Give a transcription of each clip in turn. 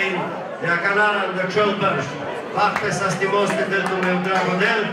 Train, ja kanalam da čel brž. Lahko sa stimoste del tu meu drago del.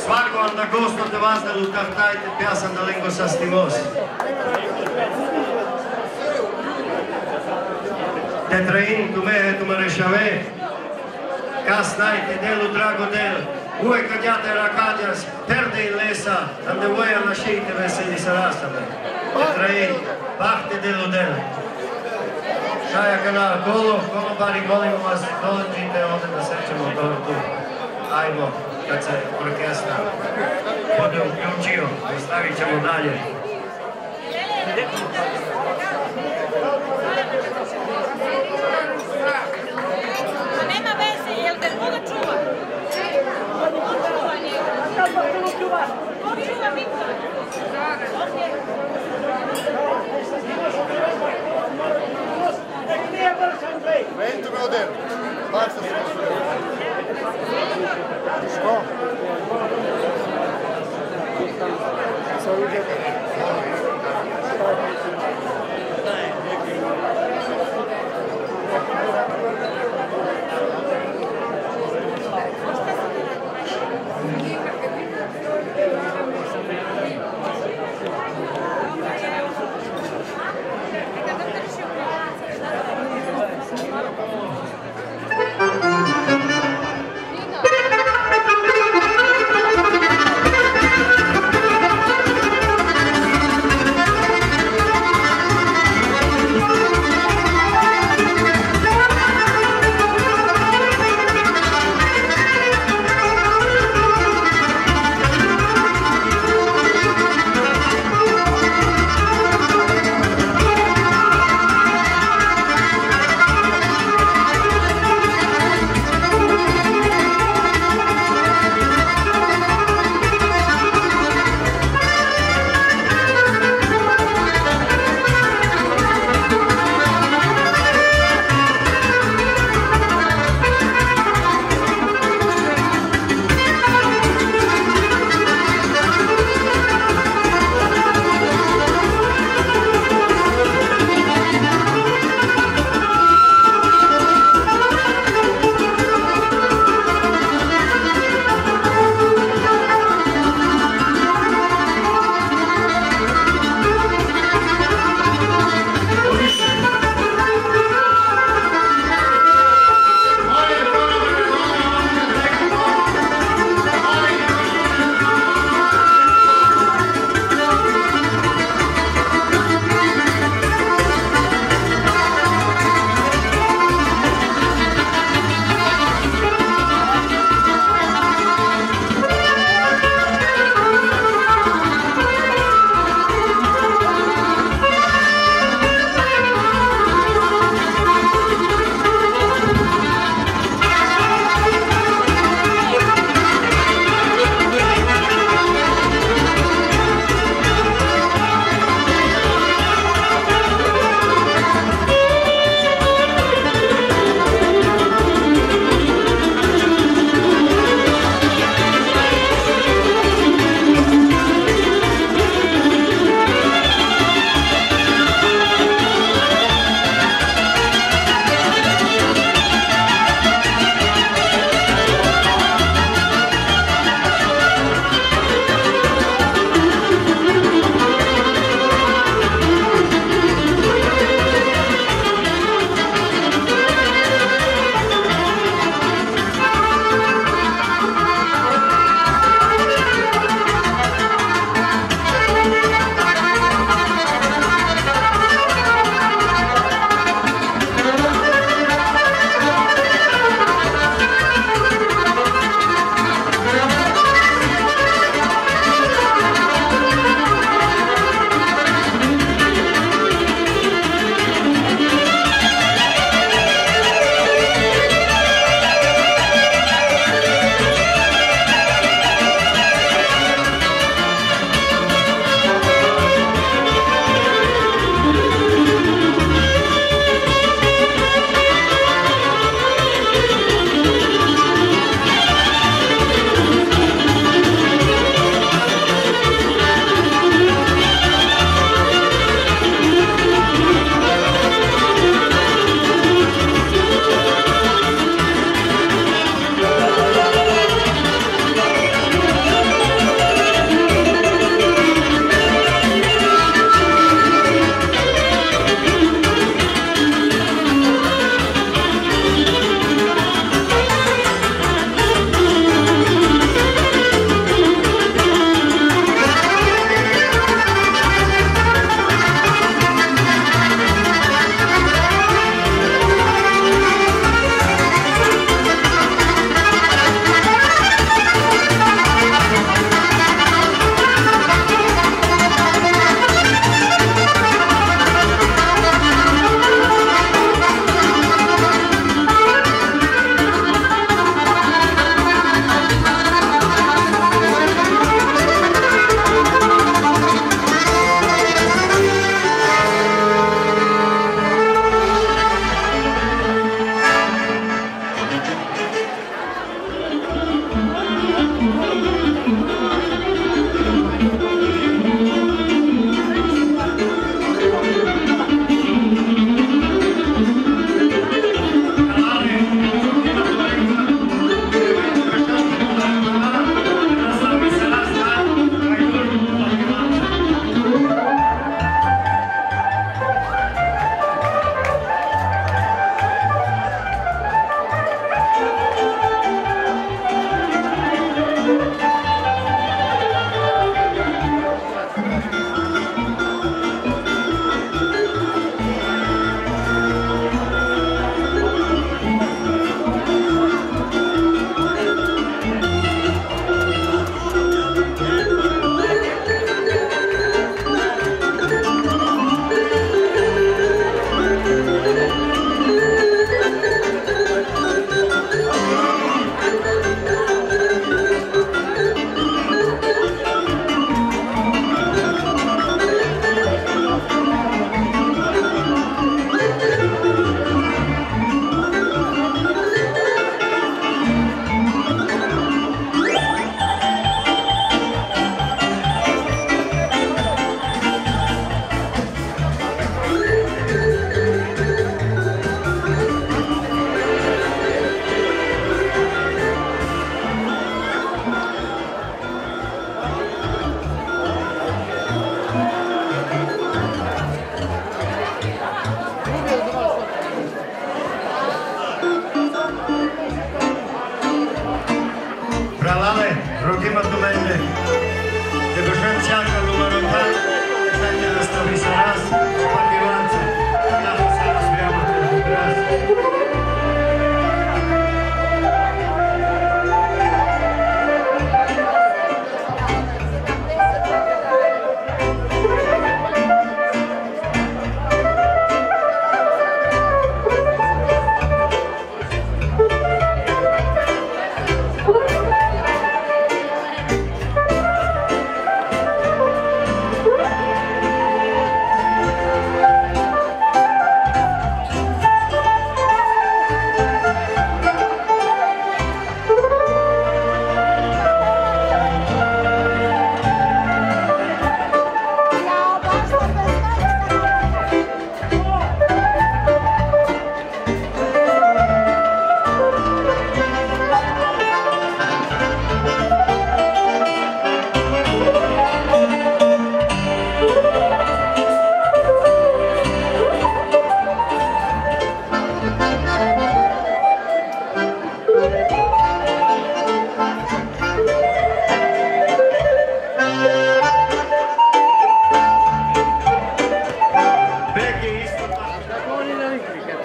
Svako vam da gosto te vas da lutartajte, pjasan da lengo sa stimos. Te train tu me rešave. Kas najte delu drago del. Uvek kad ja te rakadjas, perde in lesa, ande voja na šeite veseli sa rasame. Te train, bahte delu del. Šaja kanal kolo bari molimo vas, dođite ovdje da srećemo dobro tu. Ajmo, kad se orkestra bude uključio, ostavit ćemo dalje. A nema veze, jel te koga čuva? Ko čuva Viktor? Vento meu dedo. Basta. Что? Lale, rugima do menje. Debržem čaka numero 2, dajte nastavi se raz, opaki lance. Tako se razvijamo raz.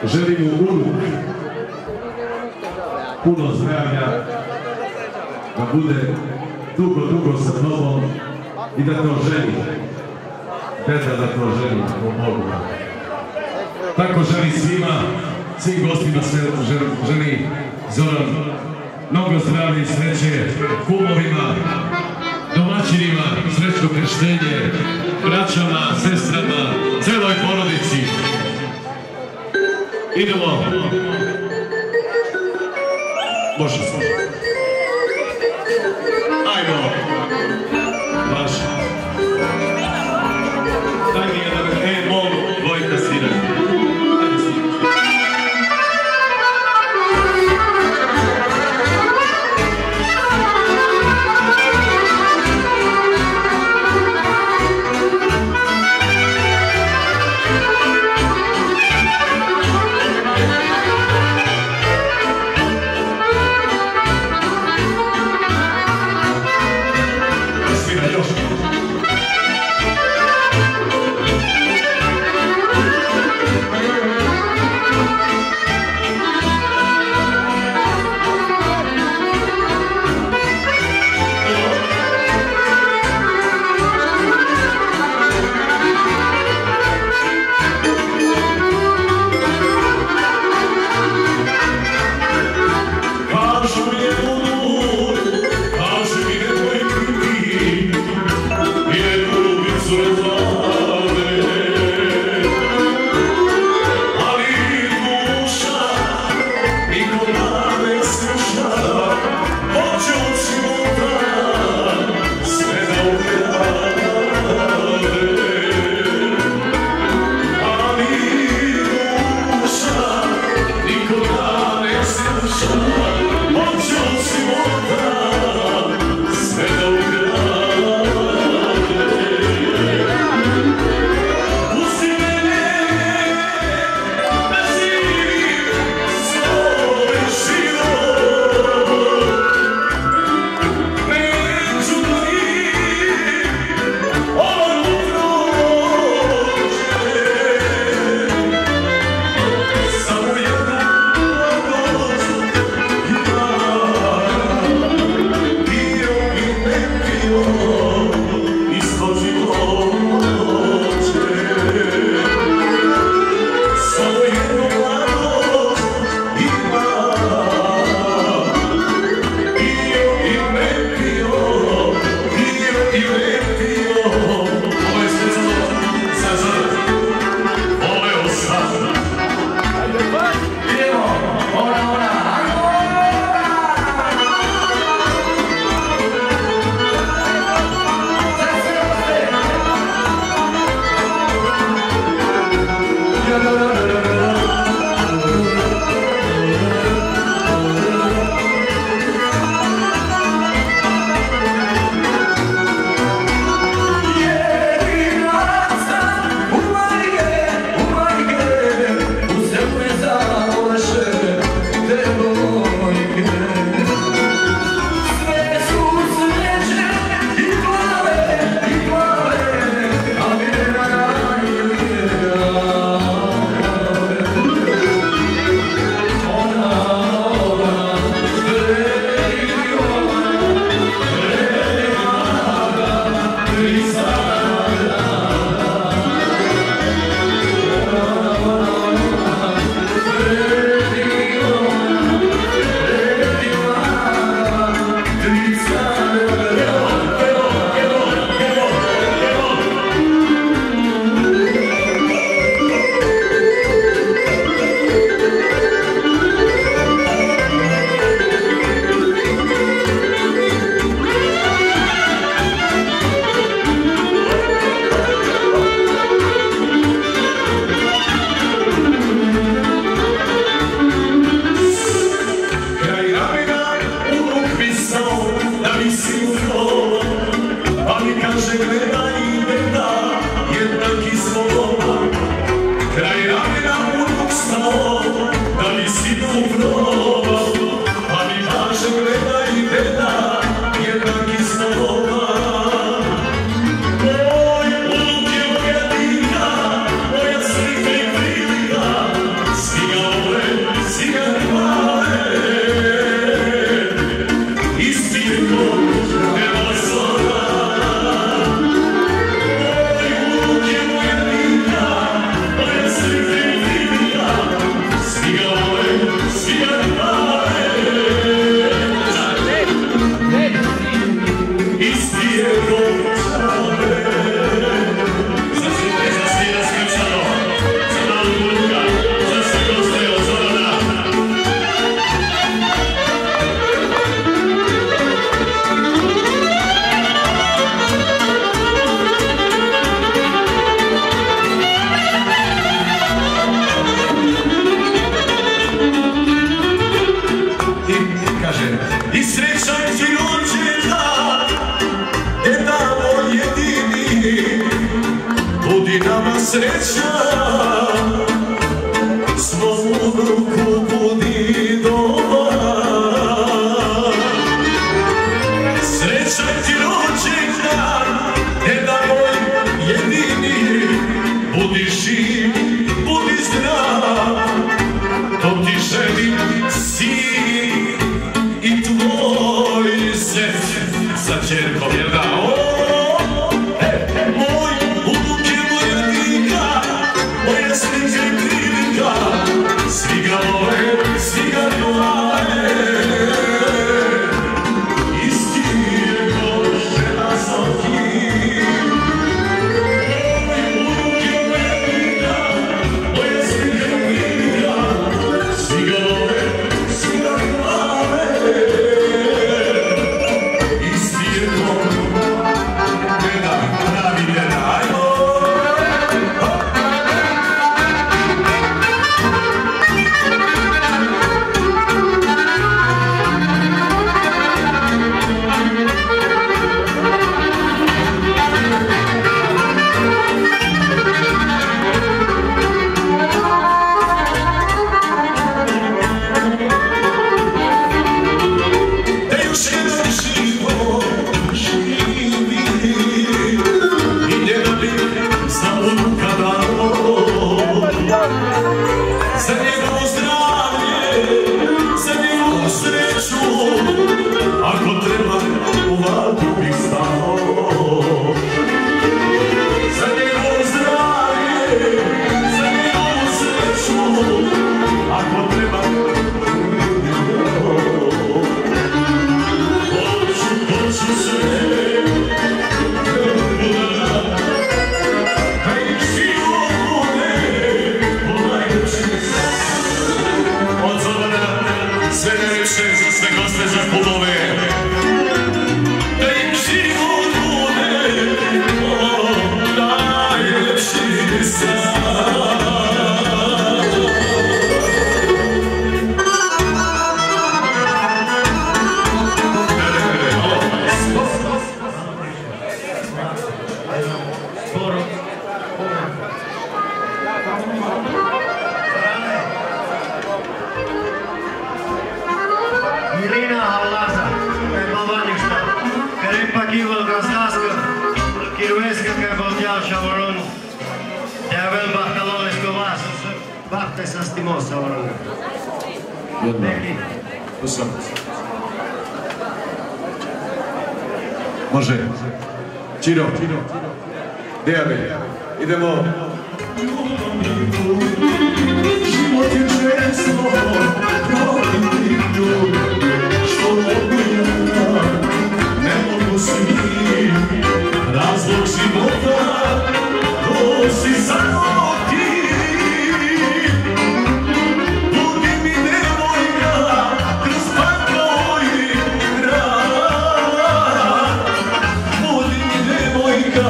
Želim u Unu puno zdravlja, da bude dugo sa tobom i da to želi. Deda da to želi, ako mogu. Tako želi svim gostima želi Zoran mnogo zdravlja i sreće, kumovima, domaćinima, srećno krštenje, braćama, sestrama, celoj porodici. Idemo. Može. Ajmo. Vaša. Daj mi jedan mol, Vojka svira. si upravo, pa mi kaže gledaj deda, jednaki slova, kraj ramena unuk stao, da li si upravo, pa mi kaže gledaj deda, jednaki slova. Moj unuk je moja dika, moja slika i prilika, svi ga vole, svi ga hvale. I srećan ti rođendan, deda moj jedini, budi nama sreća, svom unuku budi doma. Srećan ti rođendan, deda moj jedini, budi živ, budi zdrav, to ti želim sin i tvoj zet sa čerkom, jel da? Moj unuk je moja dika, moja slika i prilika, svi ga vole, svi ga hvale. Isti je ko žena Zoki. Moj unuk je moja dika, moja slika i prilika, svi ga vole, svi ga hvale. Za njegovo zdravlje, za njegovu sreću, ako treba u vatru bih stao. Za njegovo zdravlje, za njegovu sreću, ako treba hoću sve. Sve najljepše za sve goste, za klubove, da im život bude najljepši san. Irina Halaza, Pavaništa, care e paghiul găzdească, chiruescă că volteau șaurun, de avem bacalole scovas, bapte să stimos șaurun. Može. Čiro. Dejavi. Idemo. Život je često protiv ljudi, što odbijena, ne mogu si mi, razlog života, to si samo ti. Budi mi devojka, kroz pakao i grad, budi mi devojka,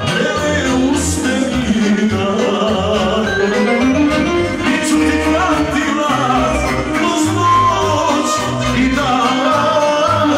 vrele uspevina. Biću ti pratila kroz noć i dan,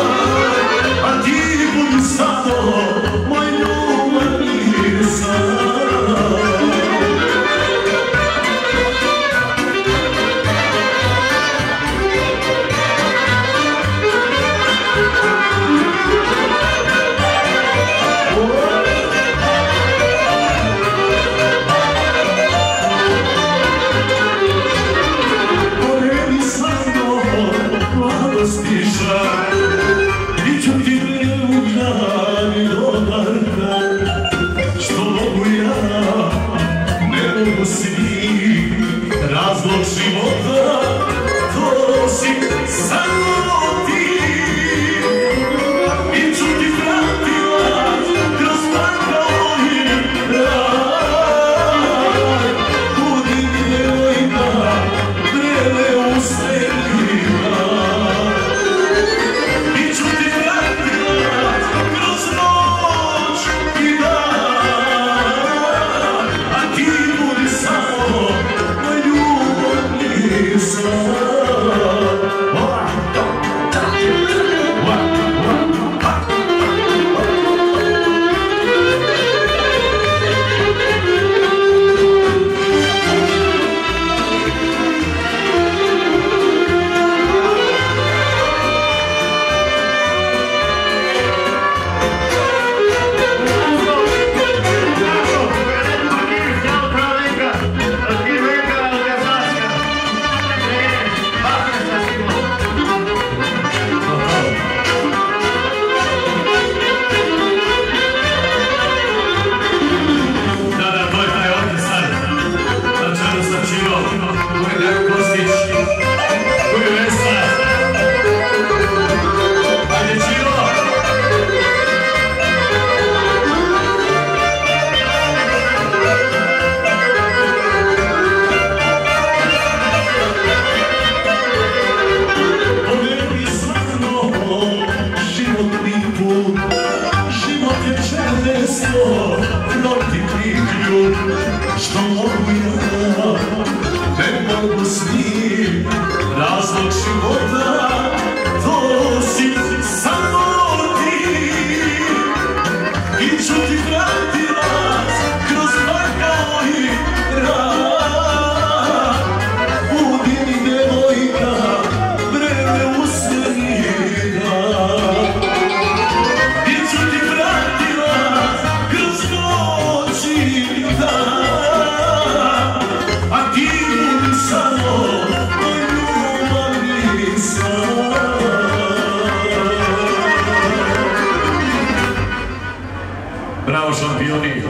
bravo šampioni,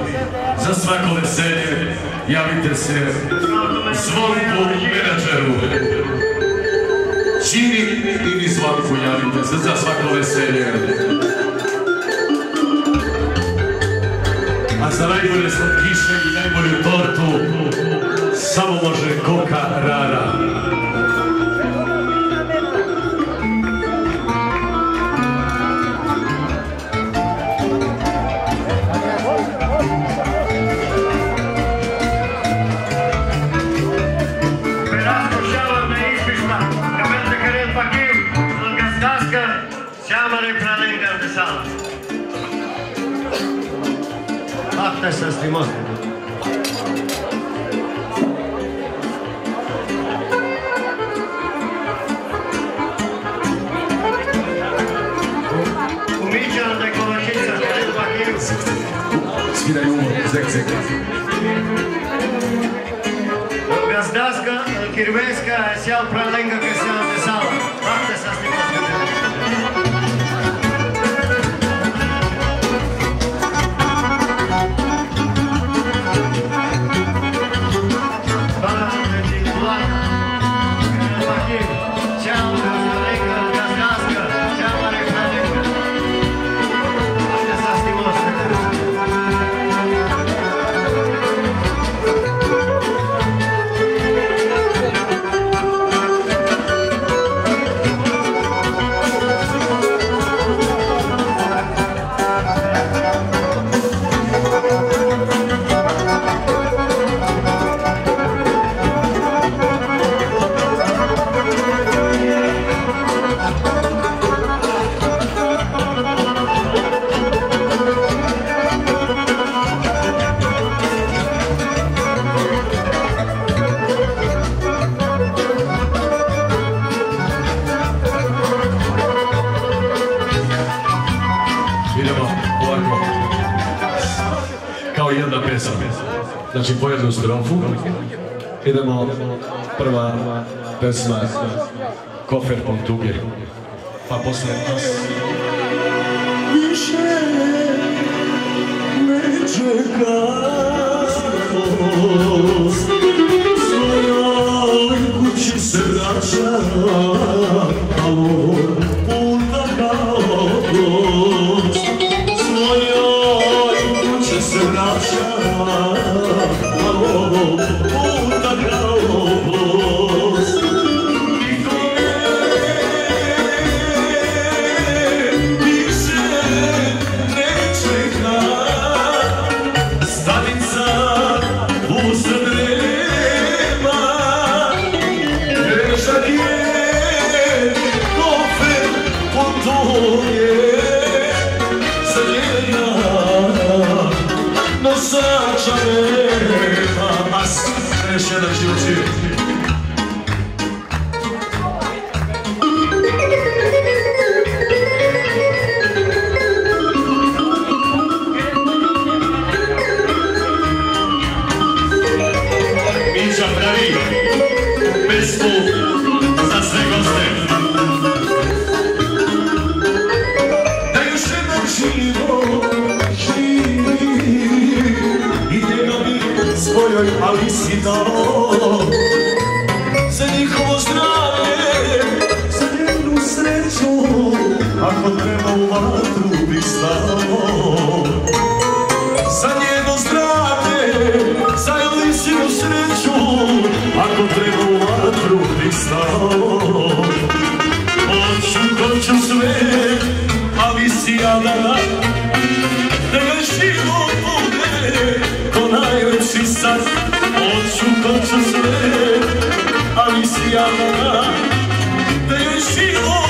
za svako veselje javite se Zvonku menadžeru. Čini i vi Zvonku javite se za svako veselje. A za najbolje slatkiše i najbolju tortu samo može Koka Rara. Te se snimati. Umičan da je Kovačica, Karin Bakir. Sviraju zek. Gazdaska, Kirveska, sjal pralenga ke se natesala. Te se snimati. Znači po jednu strofu, idemo prva pesma Kofer Pontugir, pa poslije nas. Više ne čekam, svojoj kući se vraćam, alo puta kao gost, svojoj kući se vraćam. Puta kao gost, nikome više ne čeka, stanica usred nema, težak je kofer Pontugir, crvena nosača nema, a još jedan život. Mića pravi pesmu za sve goste. Da još jedan život živi i tega bi svojoj Alisi dao, za njihovo zdravlje, za njenu sreću, ako treba u vatru bih stao. Za njeno zdravlje, za Alisinu sreću, ako treba u vatru bih stao. Hoću sve, Alisija da ga život bude ko najveći sad. Hoću sve, Alisija da ga život